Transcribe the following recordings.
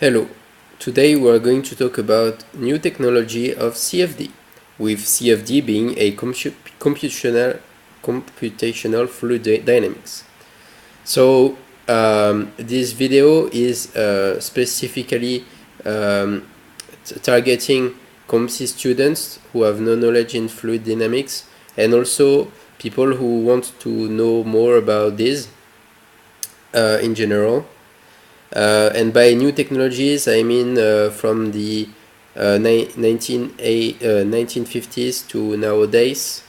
Hello, today we are going to talk about new technology of CFD, with CFD being a computational fluid dynamics. So this video is specifically targeting COMC students who have no knowledge in fluid dynamics and also people who want to know more about this in general. And by new technologies, I mean from the 1950s to nowadays.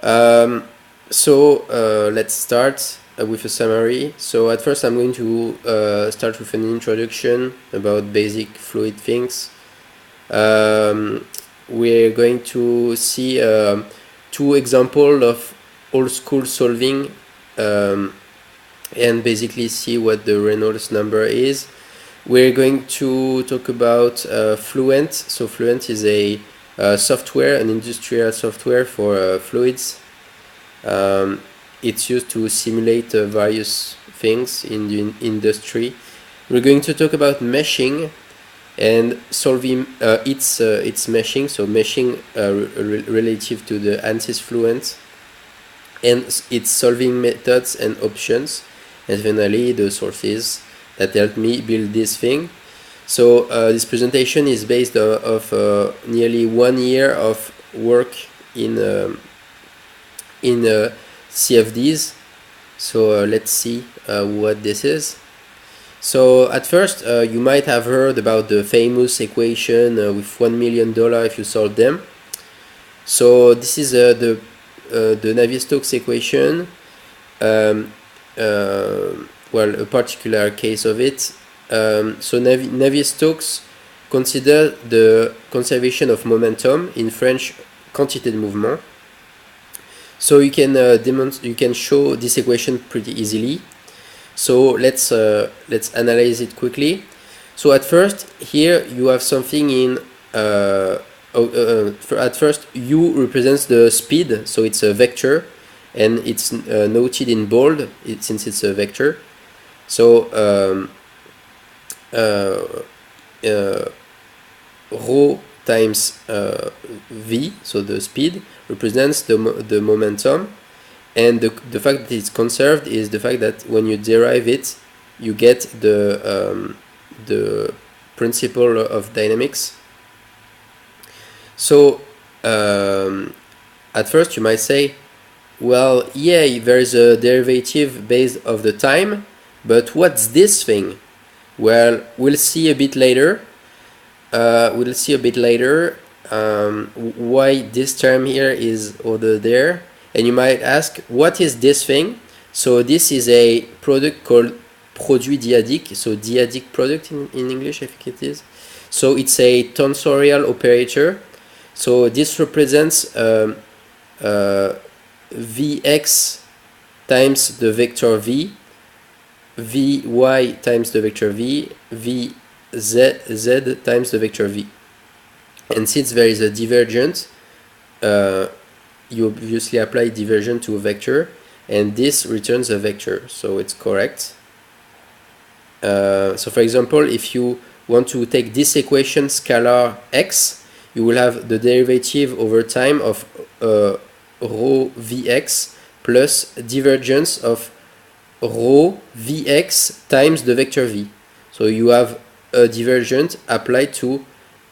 Let's start with a summary. So at first I'm going to start with an introduction about basic fluid things. We're going to see two examples of old school solving and basically see what the Reynolds number is. We're going to talk about Fluent. So Fluent is a software, an industrial software for fluids. It's used to simulate various things in the industry. We're going to talk about meshing and solving its meshing, so meshing relative to the ANSYS Fluent, and its solving methods and options, and finally the sources that helped me build this thing. So this presentation is based of nearly 1 year of work in CFDs. So let's see what this is. So at first you might have heard about the famous equation with $1 million if you solve them. So this is the Navier-Stokes equation. Well, a particular case of it. So Navier-Stokes consider the conservation of momentum, in French quantité de mouvement. So you can you can show this equation pretty easily. So let's analyze it quickly. So at first here you have something in at first U represents the speed, so it's a vector, and it's noted in bold since it's a vector. So rho times v, so the speed, represents the momentum, and the fact that it's conserved is the fact that when you derive it, you get the principle of dynamics. So at first you might say, well, yeah, there is a derivative based of the time, but what's this thing? Well, we'll see a bit later. Why this term here is over there. And you might ask, what is this thing? So this is a product called produit dyadic, so dyadic product in English, I think it is. So it's a tensorial operator. So this represents Vx times the vector v, Vy times the vector v, Vz times the vector v. And since there is a divergence, you obviously apply divergence to a vector, and this returns a vector, so it's correct. So for example, if you want to take this equation scalar x, you will have the derivative over time of rho Vx plus divergence of rho Vx times the vector v. So you have a divergence applied to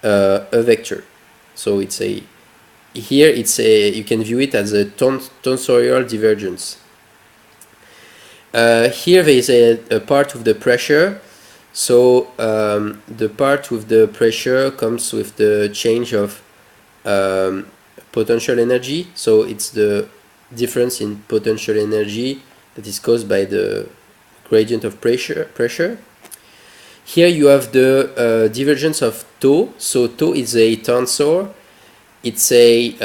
a vector. So it's a, here it's a, you can view it as a tensorial divergence. Here there is a part with the pressure. So the part with the pressure comes with the change of potential energy. So it's the difference in potential energy that is caused by the gradient of pressure. Here you have the divergence of tau. So tau is a tensor. It's a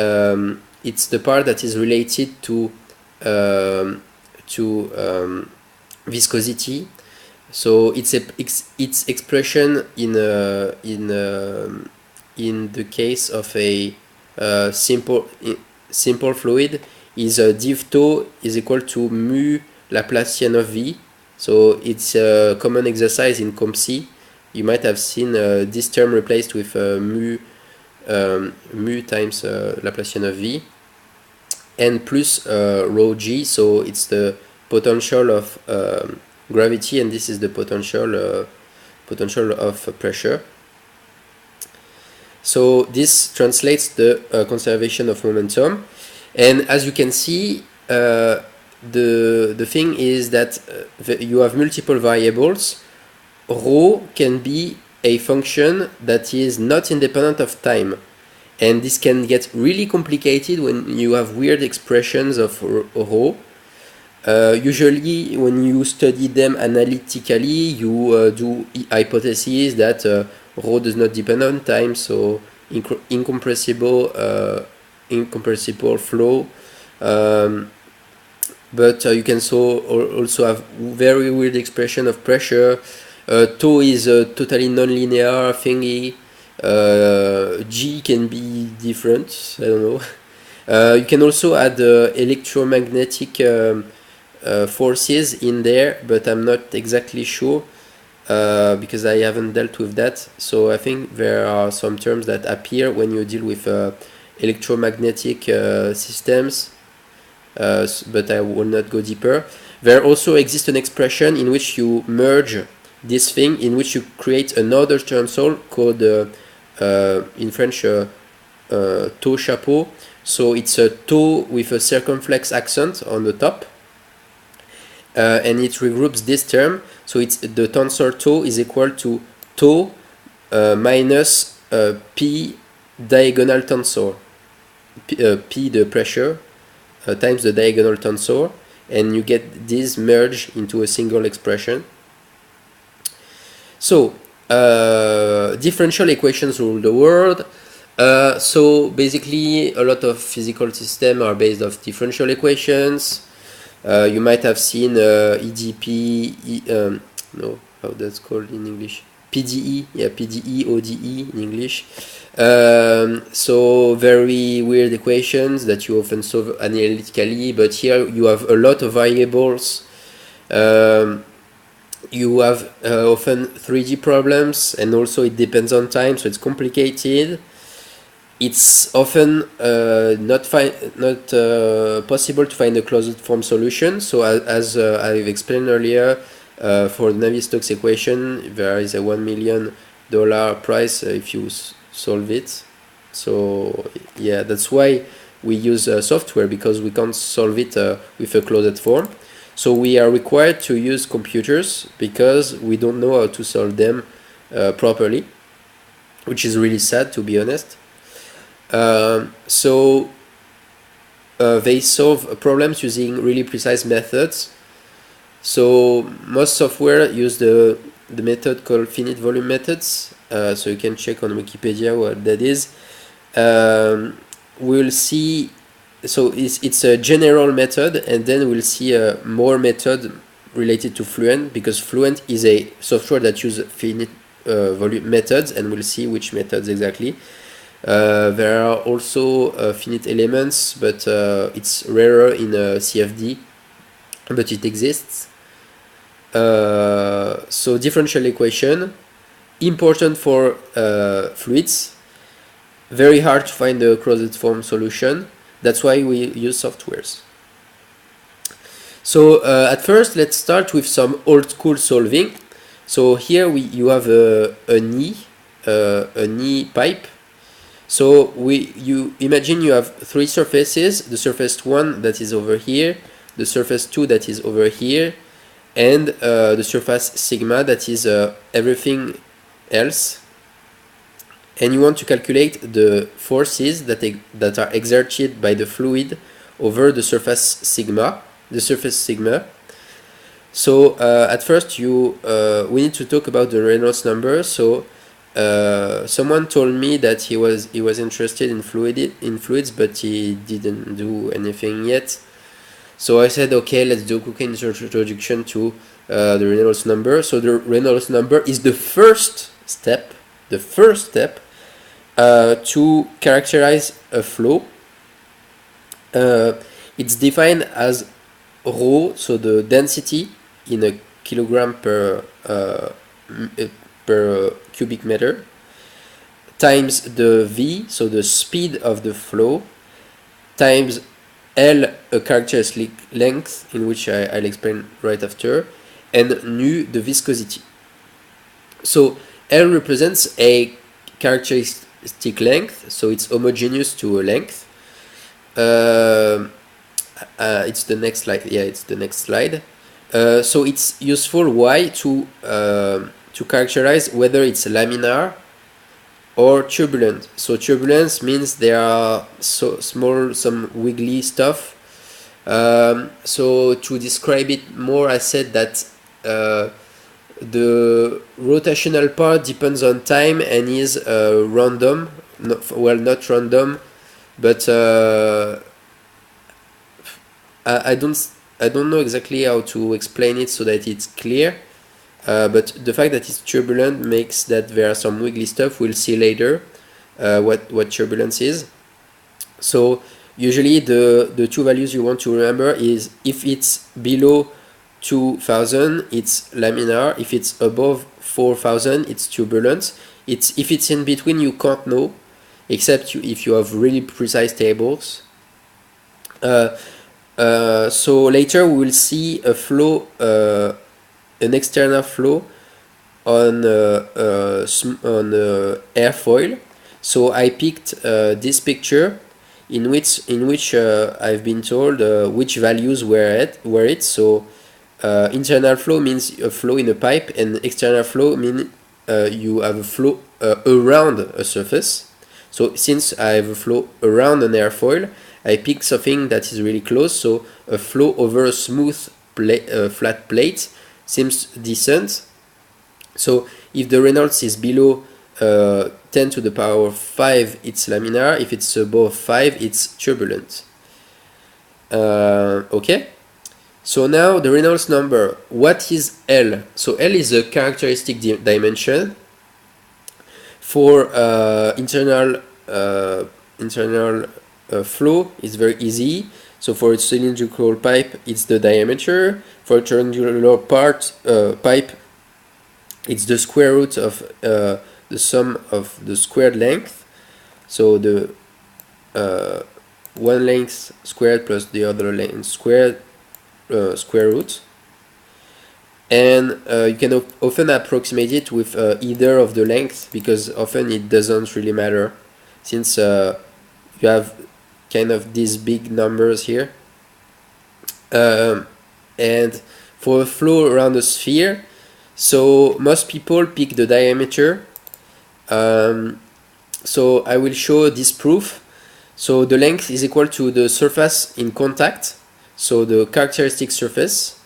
it's the part that is related to viscosity. So it's its expression in the case of a simple fluid is div tau is equal to mu Laplacian of v. So it's a common exercise in COMC you might have seen this term replaced with mu times Laplacian of V, and plus rho g, so it's the potential of gravity, and this is the potential of pressure. So this translates the conservation of momentum, and as you can see, the thing is that you have multiple variables. Rho can be a function that is not independent of time, and this can get really complicated when you have weird expressions of rho. Usually when you study them analytically, you do hypotheses that rho does not depend on time, so incompressible flow, but you can also have very weird expression of pressure. Tau is a totally non-linear thingy. G can be different, I don't know. You can also add electromagnetic forces in there, but I'm not exactly sure because I haven't dealt with that. So I think there are some terms that appear when you deal with electromagnetic systems, but I will not go deeper. There also exists an expression in which you merge this thing, in which you create another tensor called in French tau chapeau. So it's a tau with a circumflex accent on the top, and it regroups this term. So it's the tensor tau is equal to tau minus p diagonal tensor, p the pressure times the diagonal tensor, and you get this merged into a single expression. So differential equations rule the world. So basically a lot of physical systems are based off differential equations. You might have seen EDP, no, how that's called in English, PDE, yeah, PDE, ODE in English. So very weird equations that you often solve analytically, but here you have a lot of variables. You have often 3D problems, and also it depends on time, so it's complicated. It's often not possible to find a closed form solution. So as I've explained earlier, for the Navier-Stokes equation, there is a $1 million price if you solve it. So yeah, that's why we use software, because we can't solve it with a closed form. So we are required to use computers because we don't know how to solve them properly, which is really sad, to be honest. So they solve problems using really precise methods. So most software use the method called finite volume methods. So you can check on Wikipedia what that is. We'll see. So it's a general method, and then we'll see more method related to Fluent, because Fluent is a software that uses finite volume methods, and we'll see which methods exactly. There are also finite elements, but it's rarer in CFD, but it exists. So differential equation, important for fluids, very hard to find a closed form solution. That's why we use softwares. So at first, let's start with some old school solving. So here you have a knee pipe. So you imagine you have three surfaces: the surface 1 that is over here, the surface 2 that is over here, and the surface sigma that is everything else. And you want to calculate the forces that are exerted by the fluid over the surface sigma. So at first we need to talk about the Reynolds number. So someone told me that he was interested in fluids, but he didn't do anything yet. So I said, okay, let's do a quick introduction to the Reynolds number. So the Reynolds number is the first step to characterize a flow. It's defined as rho, so the density in a kilogram per per cubic meter, times the V, so the speed of the flow, times L, a characteristic length, in which I'll explain right after, and nu, the viscosity. So L represents a characteristic length, so it's homogeneous to a length. It's the next slide. Yeah, it's the next slide. So it's useful why to characterize whether it's laminar or turbulent. So turbulence means there are so small, some wiggly stuff. So to describe it more, I said that the rotational part depends on time and is random. Not random, but I don't know exactly how to explain it so that it's clear. But the fact that it's turbulent makes that there are some wiggly stuff. We'll see later what turbulence is. So usually the two values you want to remember is if it's below 2000 it's laminar, if it's above 4000 it's turbulent. If it's in between you can't know, except if you have really precise tables. So later we will see a flow, an external flow on airfoil. So I picked this picture in which I've been told which values were it. So internal flow means a flow in a pipe, and external flow means you have a flow around a surface. So since I have a flow around an airfoil, I pick something that is really close. So a flow over a smooth flat plate seems decent. So if the Reynolds is below 10 to the power 5, it's laminar. If it's above 5, it's turbulent. Okay. So now the Reynolds number. What is L? So L is a characteristic dimension. For internal flow, it's very easy. So for a cylindrical pipe, it's the diameter. For a triangular pipe, it's the square root of the sum of the squared length. So the one length squared plus the other length squared, square root. And you can often approximate it with either of the lengths, because often it doesn't really matter, since you have kind of these big numbers here. And for a flow around a sphere, so most people pick the diameter. So I will show this proof. So the length is equal to the surface in contact, so the characteristic surface,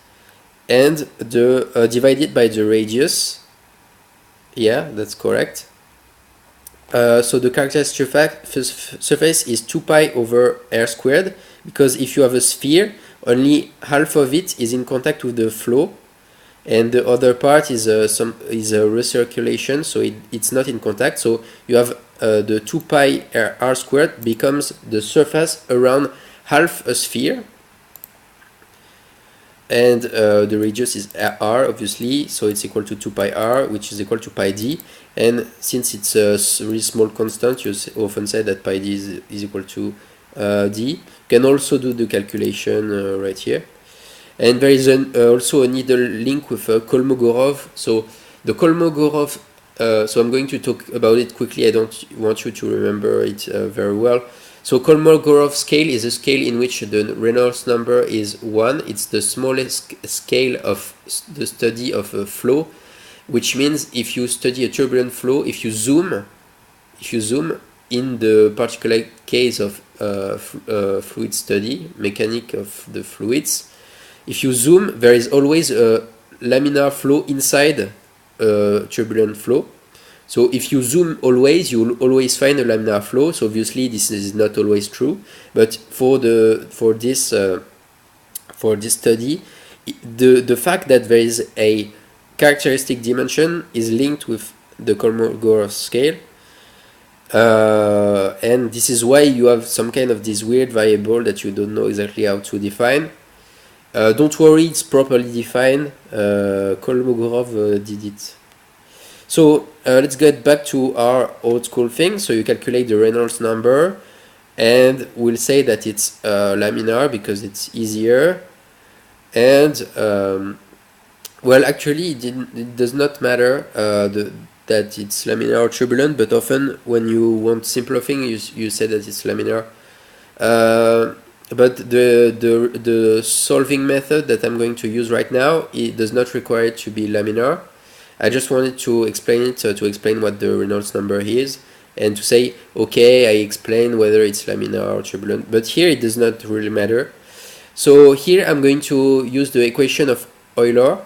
and the divided by the radius. Yeah, that's correct. So the characteristic surface is 2 pi over r squared, because if you have a sphere, only half of it is in contact with the flow, and the other part is a recirculation, so it's not in contact. So you have the 2 pi r squared becomes the surface around half a sphere, and the radius is r, obviously, so it's equal to 2 pi r, which is equal to pi d. And since it's a really small constant, you often say that pi d is equal to d. You can also do the calculation right here. And there is also a needle link with Kolmogorov. So the Kolmogorov, so I'm going to talk about it quickly. I don't want you to remember it very well. So Kolmogorov scale is a scale in which the Reynolds number is 1. It's the smallest scale of the study of a flow, which means if you study a turbulent flow, if you zoom in the particular case of fluid study, mechanic of the fluids, if you zoom, there is always a laminar flow inside a turbulent flow. So if you zoom always, you will always find a laminar flow. So obviously this is not always true, but for this study, the fact that there is a characteristic dimension is linked with the Kolmogorov scale, and this is why you have some kind of this weird variable that you don't know exactly how to define. Don't worry, it's properly defined. Kolmogorov did it. So let's get back to our old school thing. So you calculate the Reynolds number, and we'll say that it's laminar because it's easier. And well, actually, it does not matter that it's laminar or turbulent, but often when you want simpler thing, you say that it's laminar. But the solving method that I'm going to use right now, it does not require it to be laminar. I just wanted to explain it, to explain what the Reynolds number is, and to say, okay, I explain whether it's laminar or turbulent, but here it does not really matter. So here I'm going to use the equation of Euler.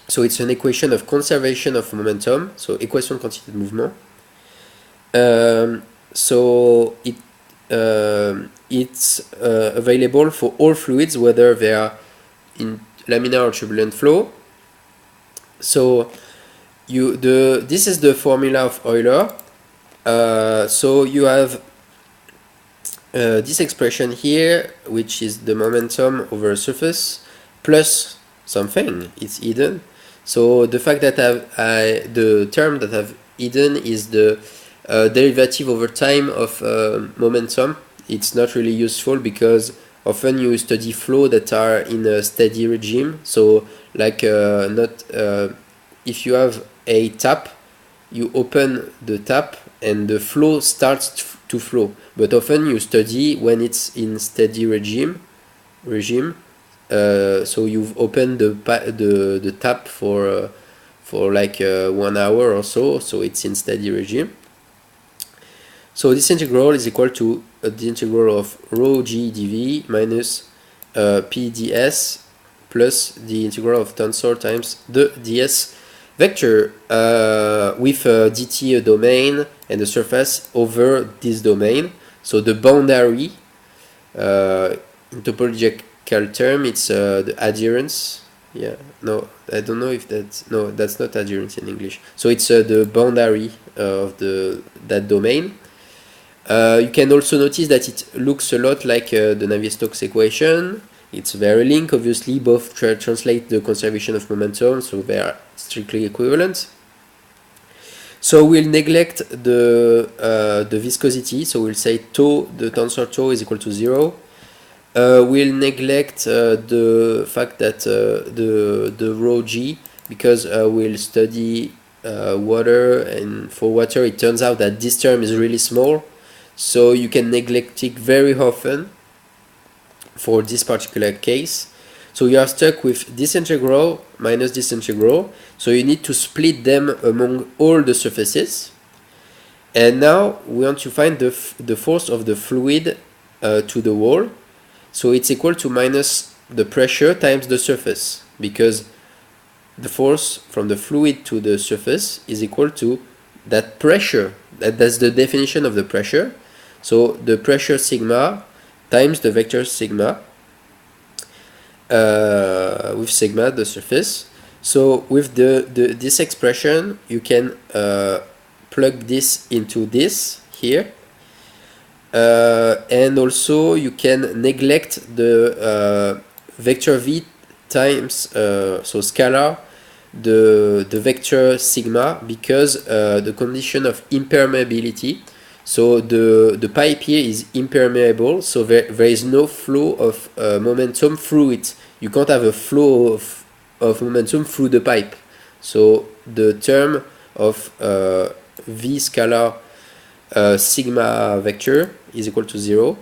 So it's an equation of conservation of momentum, so équation de quantité de mouvement. So it's available for all fluids, whether they are in laminar or turbulent flow. So this is the formula of Euler. So you have this expression here, which is the momentum over a surface plus something. It's hidden. So the fact that the term that I've hidden is the derivative over time of momentum. It's not really useful because often you study flow that are in a steady regime. So like if you have a tap, you open the tap and the flow starts to flow. But often you study when it's in steady regime. So you've opened the tap for like 1 hour or so it's in steady regime. So this integral is equal to the integral of rho g dv minus p ds plus the integral of tensor times the ds vector with dt a domain and the surface over this domain. So the boundary in topological term, it's the adherence. Yeah, no, I don't know if that's, no, that's not adherence in English. So it's the boundary of that domain. You can also notice that it looks a lot like the Navier-Stokes equation. It's very linked, obviously, both translate the conservation of momentum, so they are strictly equivalent. So we'll neglect the viscosity, so we'll say tau, the tensor tau is equal to 0. We'll neglect the fact that the rho g, because we'll study water, and for water it turns out that this term is really small, so you can neglect it very often for this particular case. So you are stuck with this integral minus this integral, so you need to split them among all the surfaces. And now we want to find the force of the fluid to the wall. So it's equal to minus the pressure times the surface, because the force from the fluid to the surface is equal to that pressure. That's the definition of the pressure. So the pressure sigma times the vector sigma, with sigma the surface. So with this expression, you can plug this into this here. And also you can neglect the vector v times so scalar the vector sigma, because the condition of impermeability. So the pipe here is impermeable, so there is no flow of momentum through it. You can't have a flow of momentum through the pipe. So the term of v scalar sigma vector is equal to 0.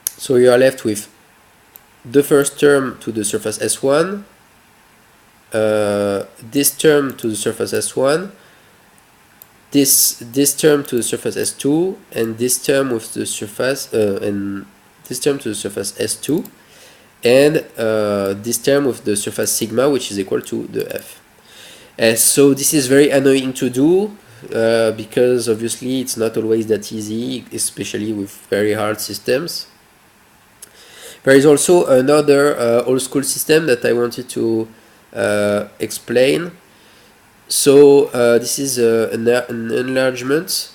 So you are left with the first term to the surface S1, this term to the surface S1, this term to the surface S2, and this term with the surface and this term to the surface S2, and this term with the surface sigma, which is equal to the F. So this is very annoying to do, because obviously it's not always that easy, especially with very hard systems. There is also another old school system that I wanted to explain. So this is an enlargement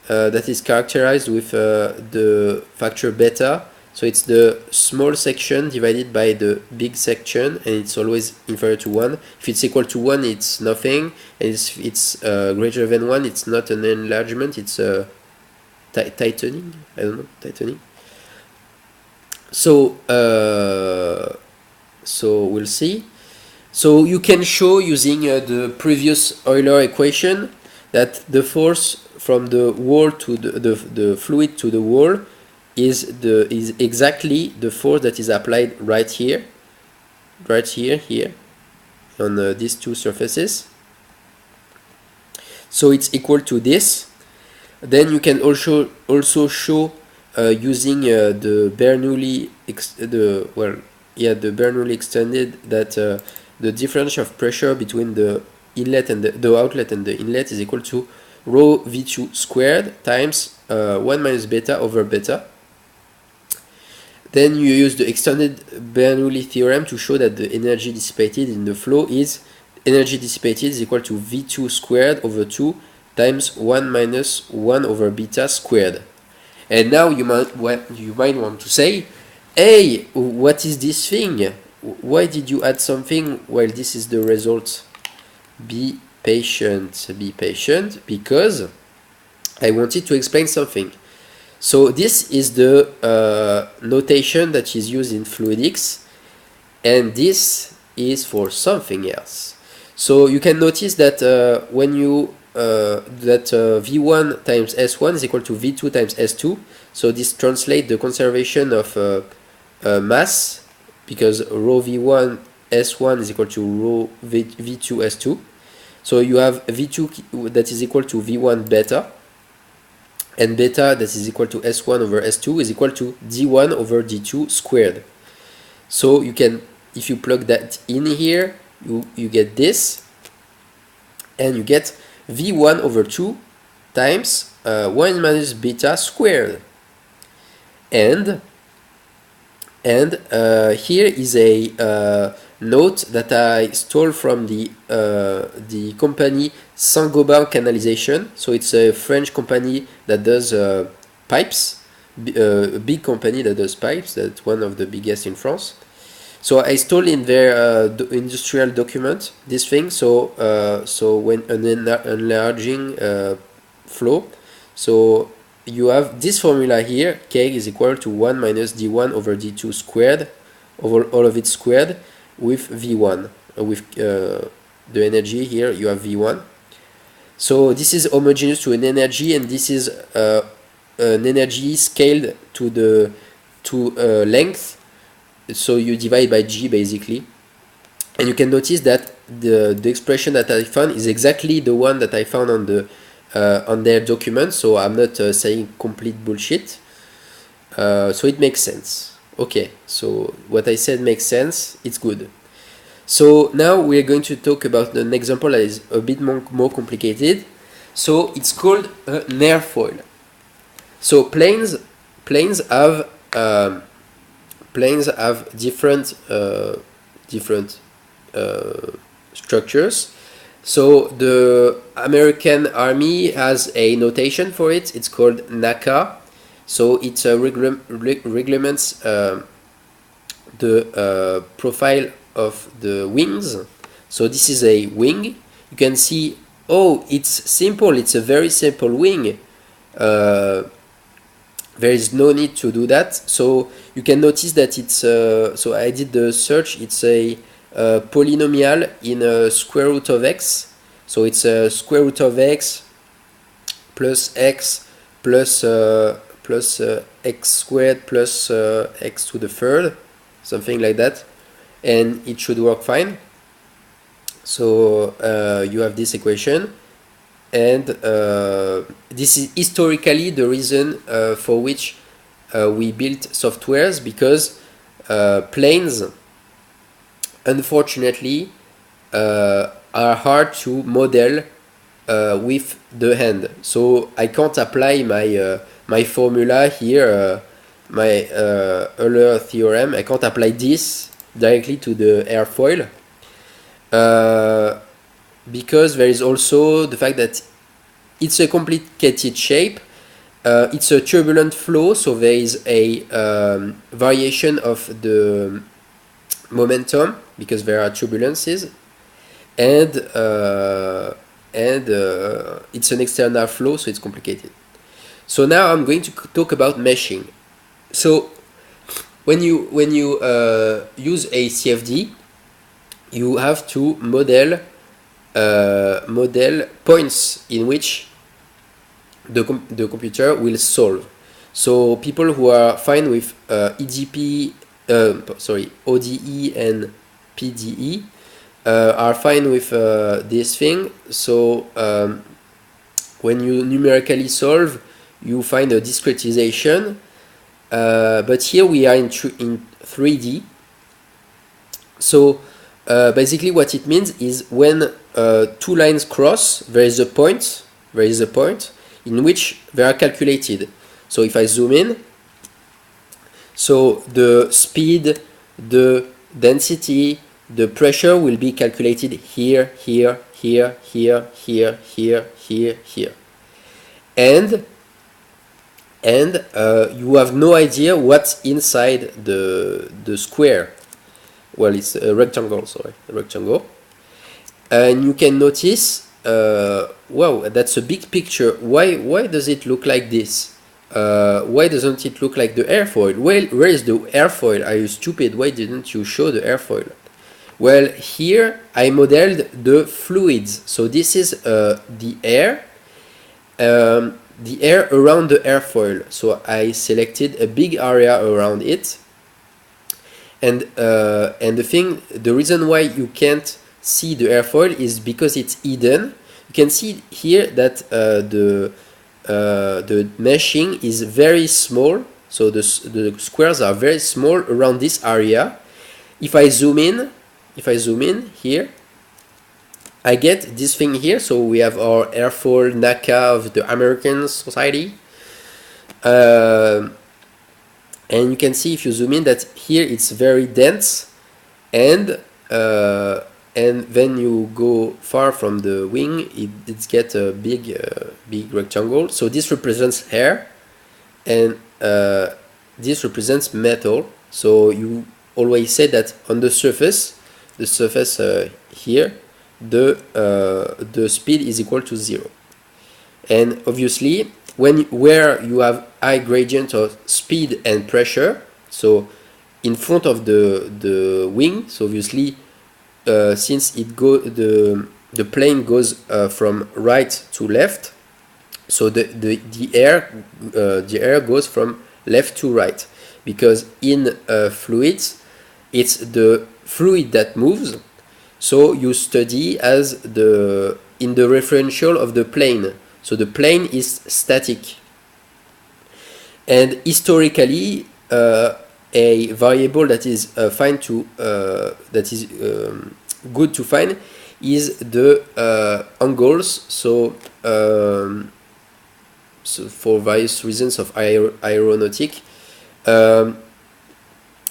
that is characterized with the factor beta So it's the small section divided by the big section, and it's always inferior to 1. If it's equal to 1, it's nothing, and if it's greater than 1, it's not an enlargement, it's a tightening. I don't know, tightening. So we'll see. So you can show using the previous Euler equation that the force from the wall to the fluid to the wall is exactly the force that is applied right here on these two surfaces. So it's equal to this. Then you can also show using the Bernoulli Bernoulli extended that the difference of pressure between the inlet and the outlet and the inlet is equal to rho V2 squared times 1 minus beta over beta. Then you use the extended Bernoulli theorem to show that the energy dissipated in the flow is equal to V2 squared over 2 times 1 minus 1 over beta squared. And now you might want to say, hey, what is this thing? Why did you add something while this is the result? Be patient, because I wanted to explain something. So this is the notation that is used in fluidics, and this is for something else. So you can notice that when you V1 times S1 is equal to V2 times S2. So this translates the conservation of mass, because rho V1 S1 is equal to rho V2 S2. So you have V2 that is equal to V1 beta, and beta that is equal to S1 over S2 is equal to D1 over D2 squared. So you can, if you plug that in here, you get this, and you get V1 over 2 times 1 minus beta squared. And here is a note that I stole from the company Saint-Gobain Canalisation. So it's a French company that does pipes, a big company that does pipes, that's one of the biggest in France. So I stole in their industrial document this thing. So when enlarging flow, so you have this formula here, K is equal to 1 minus D1 over D2 squared, over all of it squared, with V1. With the energy here, you have V1. So this is homogeneous to an energy, and this is an energy scaled to length. So you divide by G basically, and you can notice that the expression that I found is exactly the one that I found on their document. So I'm not saying complete bullshit. So it makes sense. Okay, so what I said makes sense. It's good. So now we are going to talk about an example that is a bit more complicated. So it's called an airfoil. So planes have different structures. So the American Army has a notation for it. It's called NACA. So it regulates the profile of the wings. So this is a wing. You can see, oh, it's simple. It's a very simple wing. There is no need to do that. So you can notice that it's so I did the search. It's a polynomial in a square root of x. So it's a square root of x plus x plus x squared plus x to the third, something like that, and it should work fine. So you have this equation. And this is historically the reason for which we built softwares, because planes, unfortunately, are hard to model with the hand. So I can't apply my formula here, my Euler theorem. I can't apply this directly to the airfoil. Because there is also the fact that it's a complicated shape, it's a turbulent flow, so there is a variation of the momentum because there are turbulences, and it's an external flow, so it's complicated. So now I'm going to talk about meshing. So when you use a CFD, you have to model points in which the computer will solve. So people who are fine with ODE and PDE are fine with this thing. So when you numerically solve, you find a discretization, but here we are in 3D. So basically what it means is when two lines cross, there is a point in which they are calculated. So if I zoom in, so the speed, the density, the pressure will be calculated here, here, here, here, here, here, here, here. And you have no idea what's inside the square. Well, it's a rectangle, sorry, a rectangle. And you can notice, wow, that's a big picture. Why does it look like this? Why doesn't it look like the airfoil? Well, where is the airfoil? Are you stupid? Why didn't you show the airfoil? Well, here I modeled the fluids. So this is the air around the airfoil. So I selected a big area around it. And the reason why you can't see the airfoil is because it's hidden. You can see here that the meshing is very small, so the squares are very small around this area. If I zoom in here, I get this thing here. So we have our airfoil NACA of the American Society, and you can see if you zoom in that here it's very dense, and then you go far from the wing, it gets a big rectangle. So this represents air, and this represents metal. So you always say that on the surface here, the speed is equal to 0. And obviously, where you have high gradient of speed and pressure, so in front of the wing, so obviously since the plane goes from right to left, so the air goes from left to right, because in fluids it's the fluid that moves. So you study as in the referential of the plane. So the plane is static. And historically, a variable that is good to find is the angles. So for various reasons of aeronautic,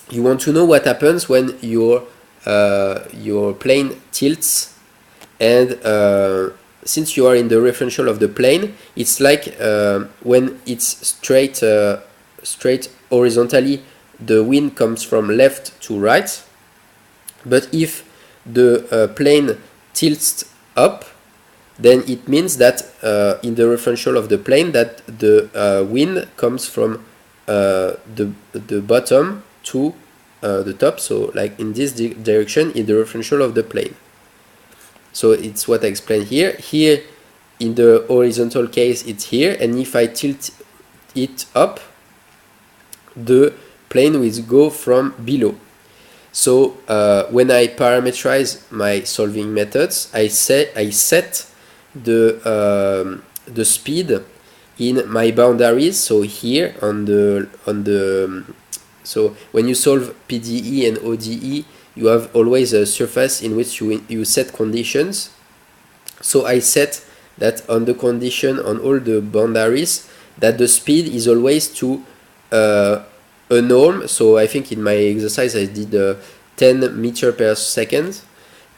you want to know what happens when your plane tilts, and since you are in the referential of the plane, it's like when it's straight horizontally, the wind comes from left to right. But if the plane tilts up, then it means that in the referential of the plane that the wind comes from the bottom to the top, so like in this direction in the referential of the plane. So it's what I explained here. Here in the horizontal case it's here, and if I tilt it up, the plane will go from below. So when I parameterize my solving methods, I set the speed in my boundaries. So here so when you solve PDE and ODE, you have always a surface in which you set conditions. So I set that on the condition on all the boundaries that the speed is always to a norm. So I think in my exercise I did 10 meters per second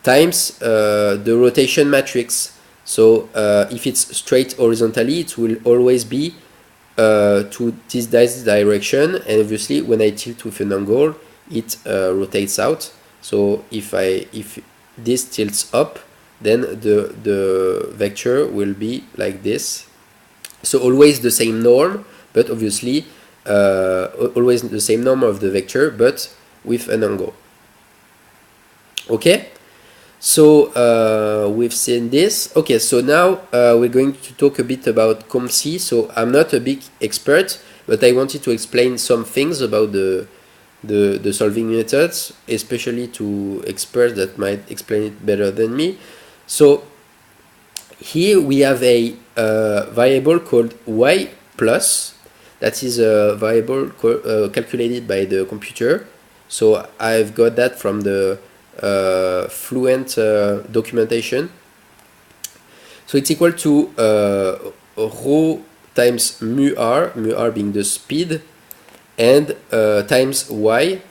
times the rotation matrix. So if it's straight horizontally, it will always be to this direction, and obviously when I tilt with an angle, it rotates out. So if this tilts up, then the vector will be like this. So always the same norm, but obviously always the same norm of the vector, but with an angle. Okay, so we've seen this. Okay, so now we're going to talk a bit about COMC. So I'm not a big expert, but I wanted to explain some things about the solving methods, especially to experts that might explain it better than me. So here we have a variable called y plus. That is a variable calculated by the computer. So I've got that from the Fluent documentation. So it's equal to rho times mu r being the speed, and times y.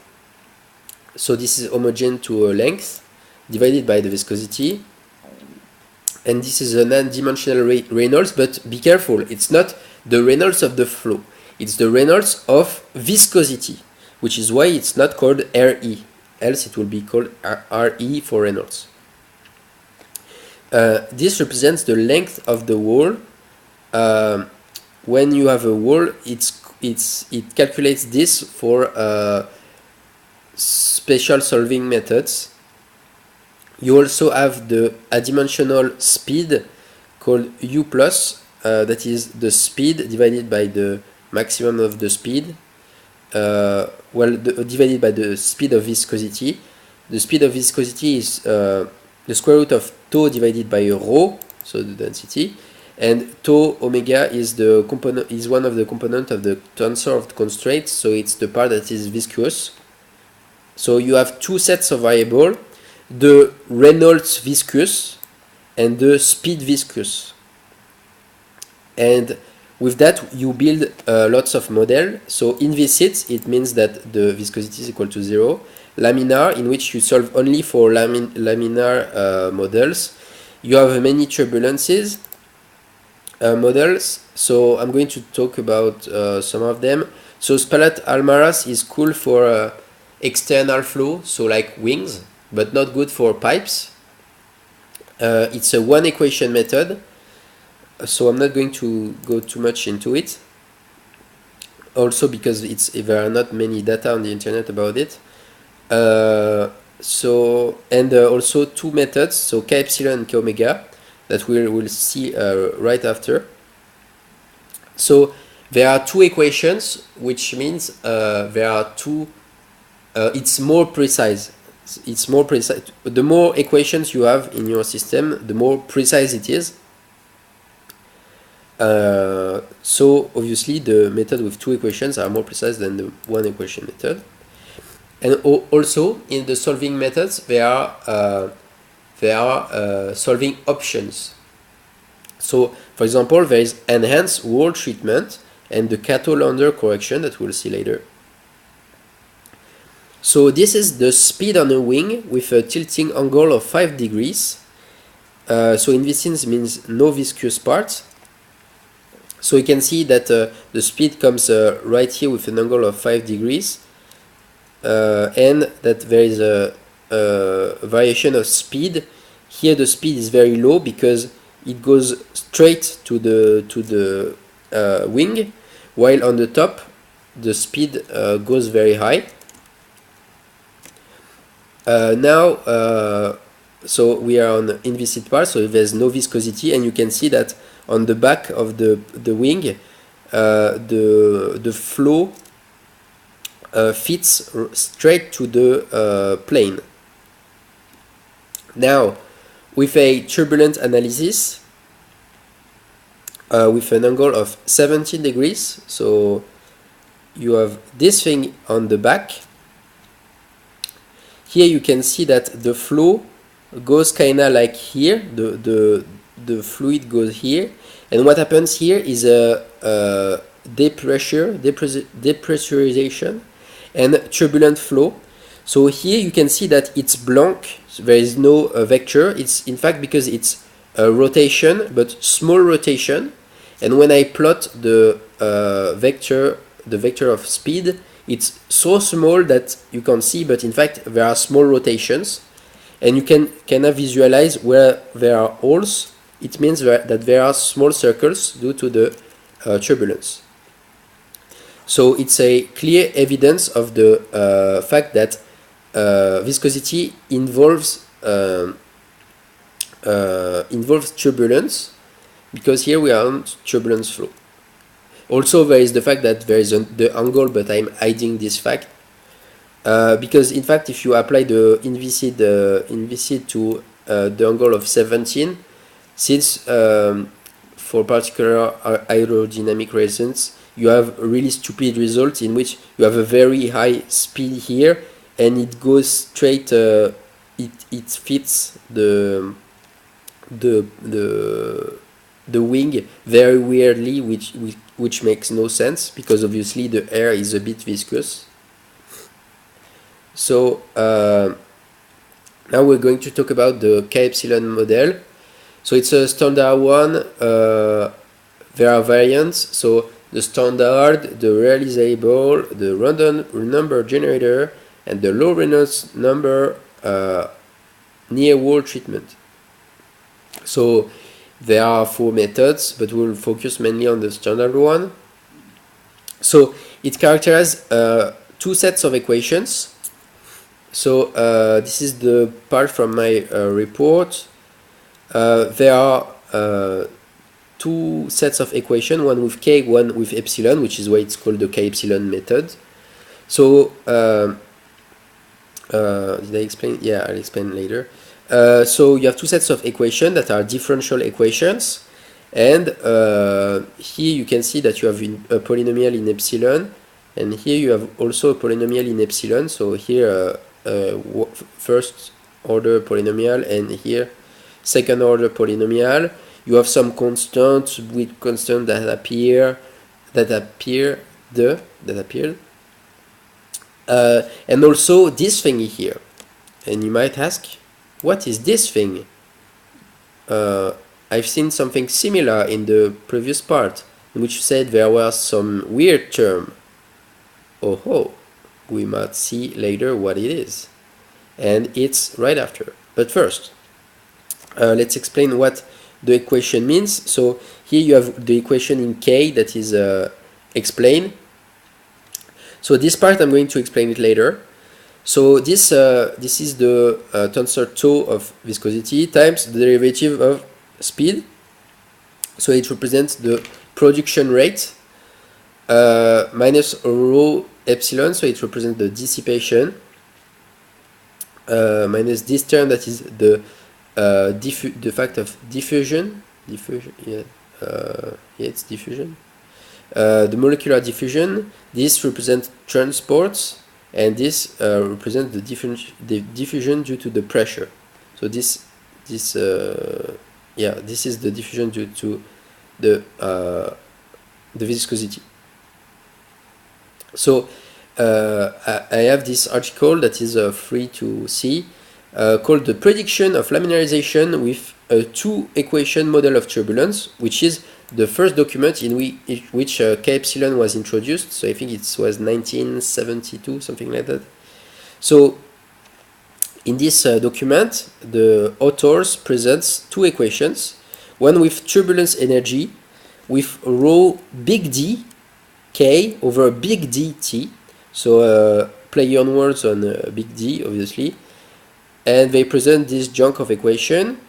So this is homogeneous to a length divided by the viscosity. And this is a non-dimensional Reynolds, but be careful, it's not the Reynolds of the flow, it's the Reynolds of viscosity, which is why it's not called RE, else it will be called RE for Reynolds. This represents the length of the wall. When you have a wall, it calculates this for special solving methods. You also have the adimensional speed called U plus, that is the speed divided by the maximum of the speed, divided by the speed of viscosity. The speed of viscosity is the square root of tau divided by rho, so the density, and tau omega is one of the components of the tensor of constraints, so it's the part that is viscous. So you have two sets of variables, the Reynolds viscous and the speed viscous, and with that you build lots of models. So inviscid, it means that the viscosity is equal to 0. Laminar, in which you solve only for laminar models. You have many turbulences models, so I'm going to talk about some of them. So Spalart-Almaraz is cool for external flow, so like wings, but not good for pipes. It's a one equation method, so I'm not going to go too much into it, also because there are not many data on the internet about it. Also two methods, so K epsilon and K omega, that we'll see right after. So there are two equations, which means there are two, it's more precise. It's more precise. The more equations you have in your system, the more precise it is. So obviously the method with two equations are more precise than the one equation method. And also in the solving methods there are solving options. So for example, there is enhanced wall treatment and the Cato-Launder correction that we'll see later. So this is the speed on a wing with a tilting angle of 5 degrees. So inviscid means no viscous part. So you can see that the speed comes right here with an angle of 5 degrees, and that there is a variation of speed. Here the speed is very low because it goes straight to the wing, while on the top the speed goes very high. So we are on the inviscid part, so there's no viscosity, and you can see that on the back of the wing, the flow fits straight to the plane. Now, with a turbulent analysis, with an angle of 17 degrees, so you have this thing on the back. Here you can see that the flow goes kinda like here, the fluid goes here, and what happens here is a depressurization and turbulent flow. So here you can see that it's blank, so there is no vector. It's in fact because it's a rotation, but small rotation, And when I plot the vector of speed, it's so small that you can't see, but in fact there are small rotations, and you can visualize where there are holes. It means that there are small circles due to the turbulence. So it's a clear evidence of the fact that viscosity involves turbulence, because here we are on turbulence flow. Also, there is the fact that there is the angle, but I'm hiding this fact because in fact, if you apply the inviscid to the angle of 17, since for particular aerodynamic reasons, you have a really stupid result in which you have a very high speed here, and it goes straight. It fits the wing very weirdly, which makes no sense, because obviously the air is a bit viscous. So now we're going to talk about the K epsilon model. So it's a standard one. There are variants. So the standard, the realizable, the random number generator, and the low Reynolds number near wall treatment. So there are 4 methods, but we'll focus mainly on the standard one. So it characterizes 2 sets of equations. So this is the part from my report. There are 2 sets of equations, one with K, one with epsilon, which is why it's called the K epsilon method. So did I explain? Yeah, I'll explain later. So you have 2 sets of equations that are differential equations, and here you can see that you have a polynomial in epsilon, and here you have also a polynomial in epsilon. So here first order polynomial, and here second order polynomial. You have some constants with constants that appeared, and also this thing here. And you might ask, what is this thing? I've seen something similar in the previous part, in which you said there was some weird term. Oh, we might see later what it is. And it's right after. But first, let's explain what the equation means. So here you have the equation in K that is explained. So this part I'm going to explain it later. So this is the tensor tau of viscosity times the derivative of speed. So it represents the production rate minus rho epsilon. So it represents the dissipation minus this term that is the fact of diffusion. It's diffusion. The molecular diffusion. This represents transports, and this represents the diffusion due to the pressure. So this is the diffusion due to the viscosity. So I have this article that is free to see, called The Prediction of Laminarization with a 2-equation model of turbulence, which is the first document in which K epsilon was introduced. So I think it was 1972, something like that. So in this document, the authors presents 2 equations, one with turbulence energy with rho big D K over big D T. So play on words on big D, obviously. And they present this junk of equation.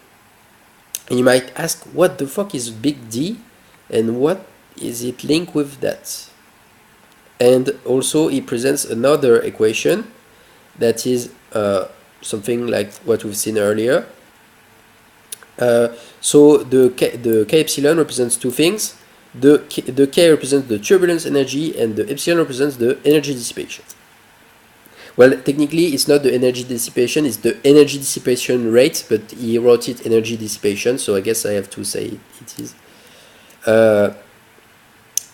And you might ask, what the fuck is big D? And what is it linked with that? And also he presents another equation that is something like what we've seen earlier. So the K epsilon represents 2 things. The K represents the turbulence energy, and the epsilon represents the energy dissipation. Well, technically it's not the energy dissipation, it's the energy dissipation rate, but he wrote it energy dissipation, so I guess I have to say it is.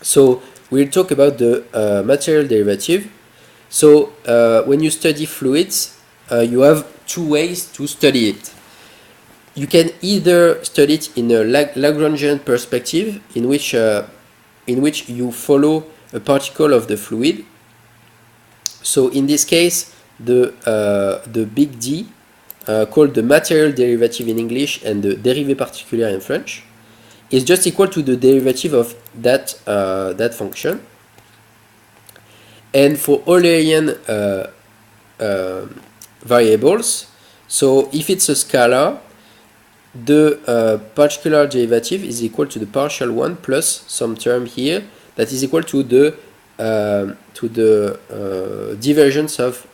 So we'll talk about the material derivative. So when you study fluids, you have 2 ways to study it. you can either study it in a Lagrangian perspective, in which you follow a particle of the fluid. So in this case, the big D, called the material derivative in English and the dérivé particulière in French, is just equal to the derivative of that function. And for Eulerian variables, so if it's a scalar, the particular derivative is equal to the partial one plus some term here that is equal to the divergence of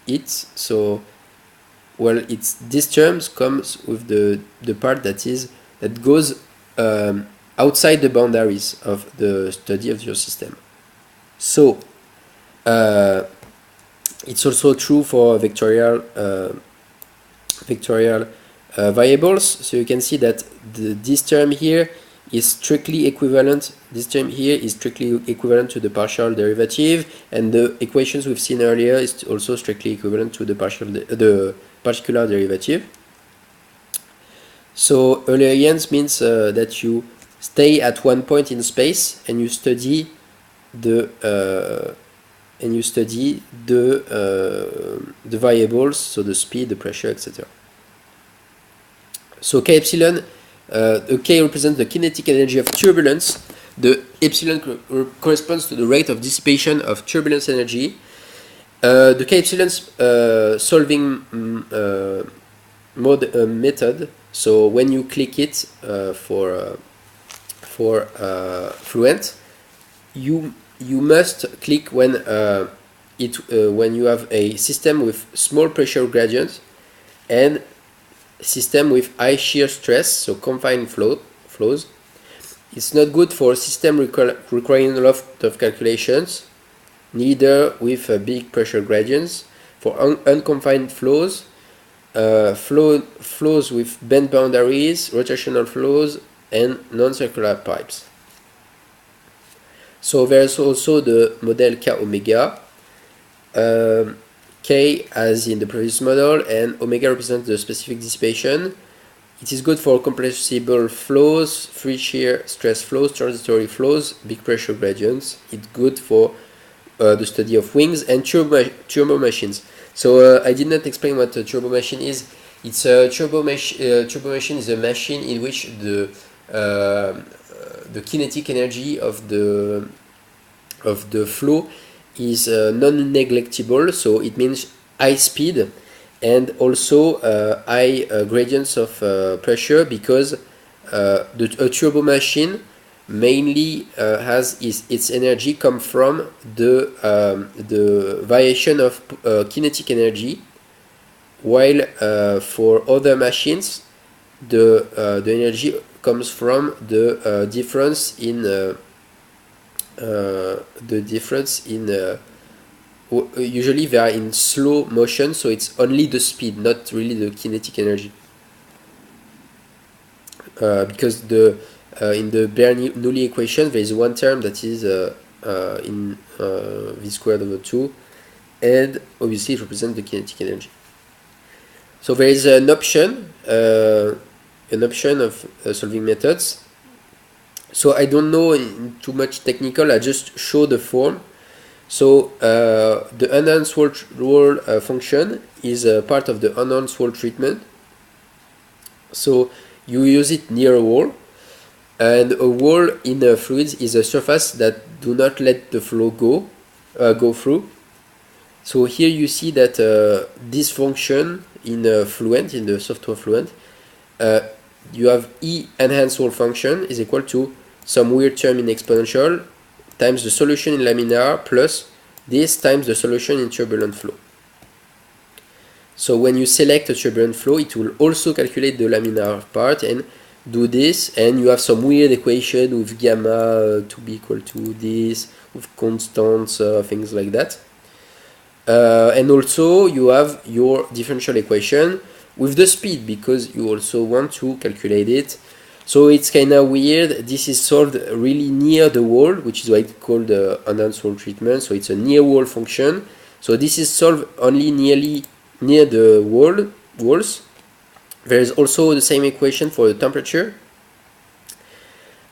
it. So, well, it's this terms comes with the part that goes outside the boundaries of the study of your system. So it's also true for vectorial variables. So you can see that this term here is strictly equivalent. This term here is strictly equivalent to the partial derivative, and the equations we've seen earlier is also strictly equivalent to the particular derivative. So Eulerians means that you stay at one point in space and you study the variables, so the speed, the pressure, etc. So K epsilon, the K represents the kinetic energy of turbulence. The epsilon corresponds to the rate of dissipation of turbulence energy. The K epsilon's solving method. So when you click it for Fluent, you must click when you have a system with small pressure gradient and system with high shear stress, so confined flows. It's not good for system requiring a lot of calculations, neither with big pressure gradients. For unconfined flows, flows with bent boundaries, rotational flows, and non-circular pipes. So there's also the model K omega. K as in the previous model, and omega represents the specific dissipation. It is good for compressible flows, free shear stress flows, transitory flows, big pressure gradients. It's good for the study of wings and turbo machines. So I did not explain what a turbo machine is. It's a turbo machine is a machine in which the kinetic energy of the flow is non-neglectable, so it means high speed and also high gradients of pressure, because a turbo machine mainly has its energy come from the variation of kinetic energy, while for other machines the energy comes from the difference in usually they are in slow motion, so it's only the speed, not really the kinetic energy, because in the Bernoulli equation there is one term that is in v squared over 2, and obviously it represents the kinetic energy. So there is an option of solving methods. So I don't know in too much technical, I just show the form. So the enhanced wall function is a part of the enhanced wall treatment. So you use it near a wall, and a wall in fluids is a surface that do not let the flow go through. So here you see that this function in Fluent, in the software Fluent, you have E enhanced wall function is equal to some weird term in exponential times the solution in laminar plus this times the solution in turbulent flow. So when you select a turbulent flow, it will also calculate the laminar part and do this, and you have some weird equation with gamma to be equal to this, with constants, things like that. And also you have your differential equation with the speed, because you also want to calculate it. So it's kind of weird. This is solved really near the wall, which is why it's called enhanced wall treatment. So it's a near wall function. So this is solved only nearly near the walls. There is also the same equation for the temperature.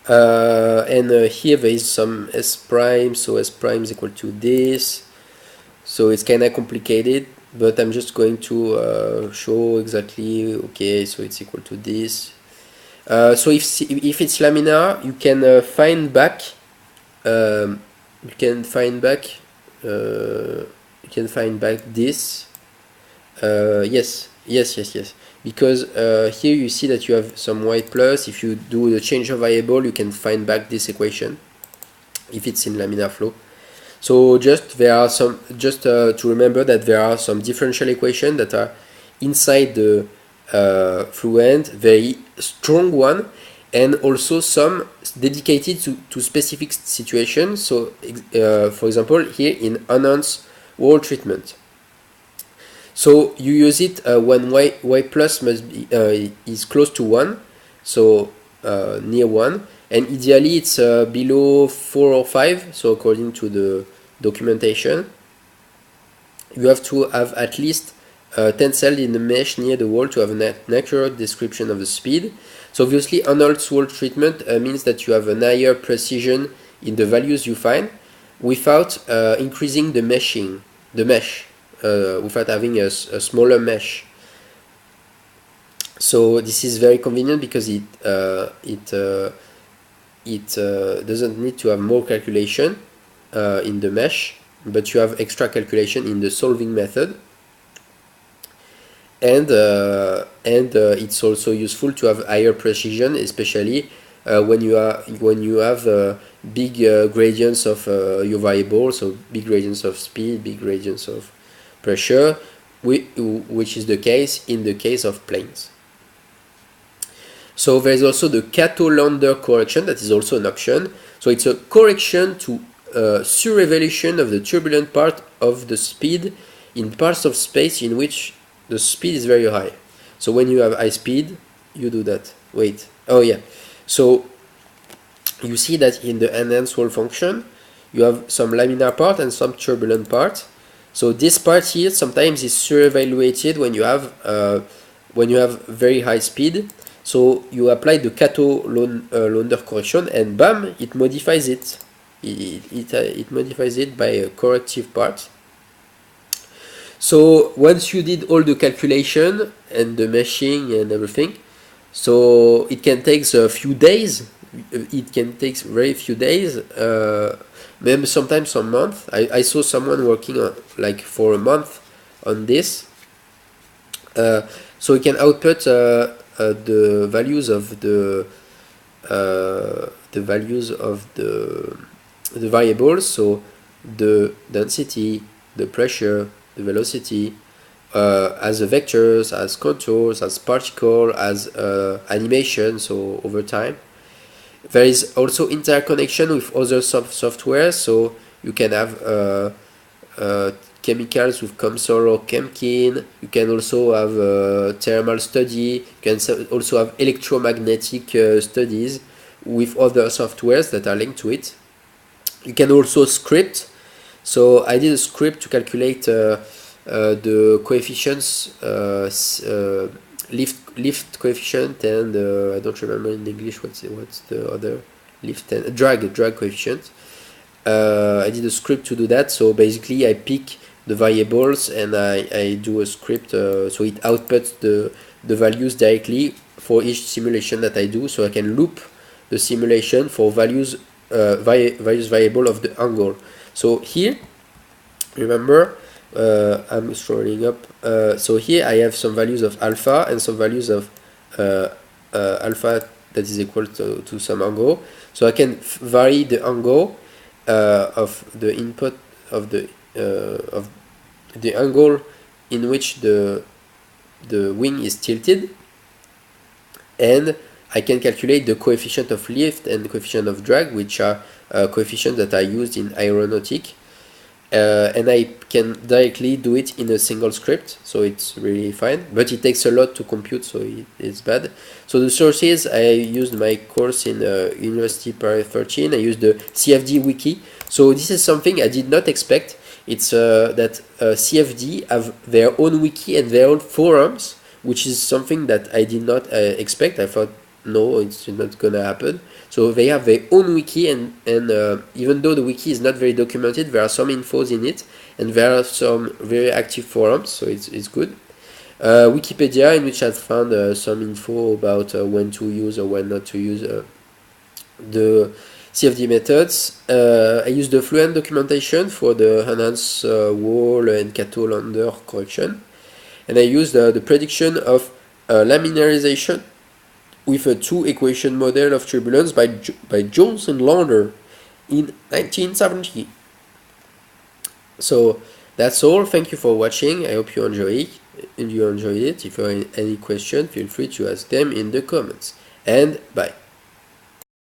And here there is some S prime, so S prime is equal to this. So it's kind of complicated, but I'm just going to show exactly, okay, so it's equal to this. So if it's laminar, you can find back, this. Yes, because here you see that you have some y plus. If you do the change of variable, you can find back this equation if it's in laminar flow. So there are some, to remember that there are some differential equations that are inside the Fluent, very strong one, and also some dedicated to specific situations. So for example, here in enhanced wall treatment, so you use it when y plus must be is close to 1, so near 1, and ideally it's below 4 or 5. So according to the documentation, you have to have at least 10 cells in the mesh near the wall to have an accurate description of the speed. So obviously enhanced wall treatment means that you have a higher precision in the values you find without increasing the mesh, without having a smaller mesh. So this is very convenient because it doesn't need to have more calculation in the mesh, but you have extra calculation in the solving method. And it's also useful to have higher precision, especially when you have big gradients of your variables, so big gradients of speed, big gradients of pressure, which is the case in the case of planes. So there is also the Cato-Launder correction that is also an option. So it's a correction to surevolution of the turbulent part of the speed in parts of space in which the speed is very high. So when you have high speed, you do that. Wait, oh yeah. So you see that in the enhanced wall function, you have some laminar part and some turbulent part. So this part here sometimes is surevaluated when you have very high speed. So you apply the Cato-Launder correction, and bam, it modifies it. It modifies it by a corrective part. So once you did all the calculation and the meshing and everything, so it can take a few days. It can take very few days, maybe sometimes a month. I saw someone working on like for a month on this. So you can output the values of the variables, so the density, the pressure, the velocity, as vectors, as contours, as particle, as animation, so over time. There is also interconnection with other software, so you can have chemicals with COMSOL or Chemkin. You can also have thermal study. You can also have electromagnetic studies with other softwares that are linked to it. You can also script. So I did a script to calculate the coefficients, lift coefficient, and I don't remember in English what's the other, lift and drag coefficient. I did a script to do that. So basically I pick the variables and I do a script, so it outputs the values directly for each simulation that I do, so I can loop the simulation for various variable of the angle. So here, remember, I'm scrolling up, so here I have some values of alpha and some values of alpha that is equal to some angle. So I can vary the angle of the input of the angle in which the wing is tilted, and I can calculate the coefficient of lift and the coefficient of drag, which are coefficients that are used in aeronautic, and I can directly do it in a single script, so it's really fine, but it takes a lot to compute, so it's bad. So the sources, I used my course in University Paris 13. I used the CFD wiki. So this is something I did not expect. It's that CFD have their own wiki and their own forums which is something that I did not expect. I thought, no, it's not gonna happen. So they have their own wiki, and even though the wiki is not very documented, there are some infos in it, and there are some very active forums, so it's good. Wikipedia, in which I found some info about when to use or when not to use the CFD methods. I use the Fluent documentation for the enhanced wall and Cato-Lander correction, and I use the prediction of laminarization with a two-equation model of turbulence by Jones and Launder in 1970. So that's all. Thank you for watching. I hope you enjoyed it. If you have any question, feel free to ask them in the comments. And bye.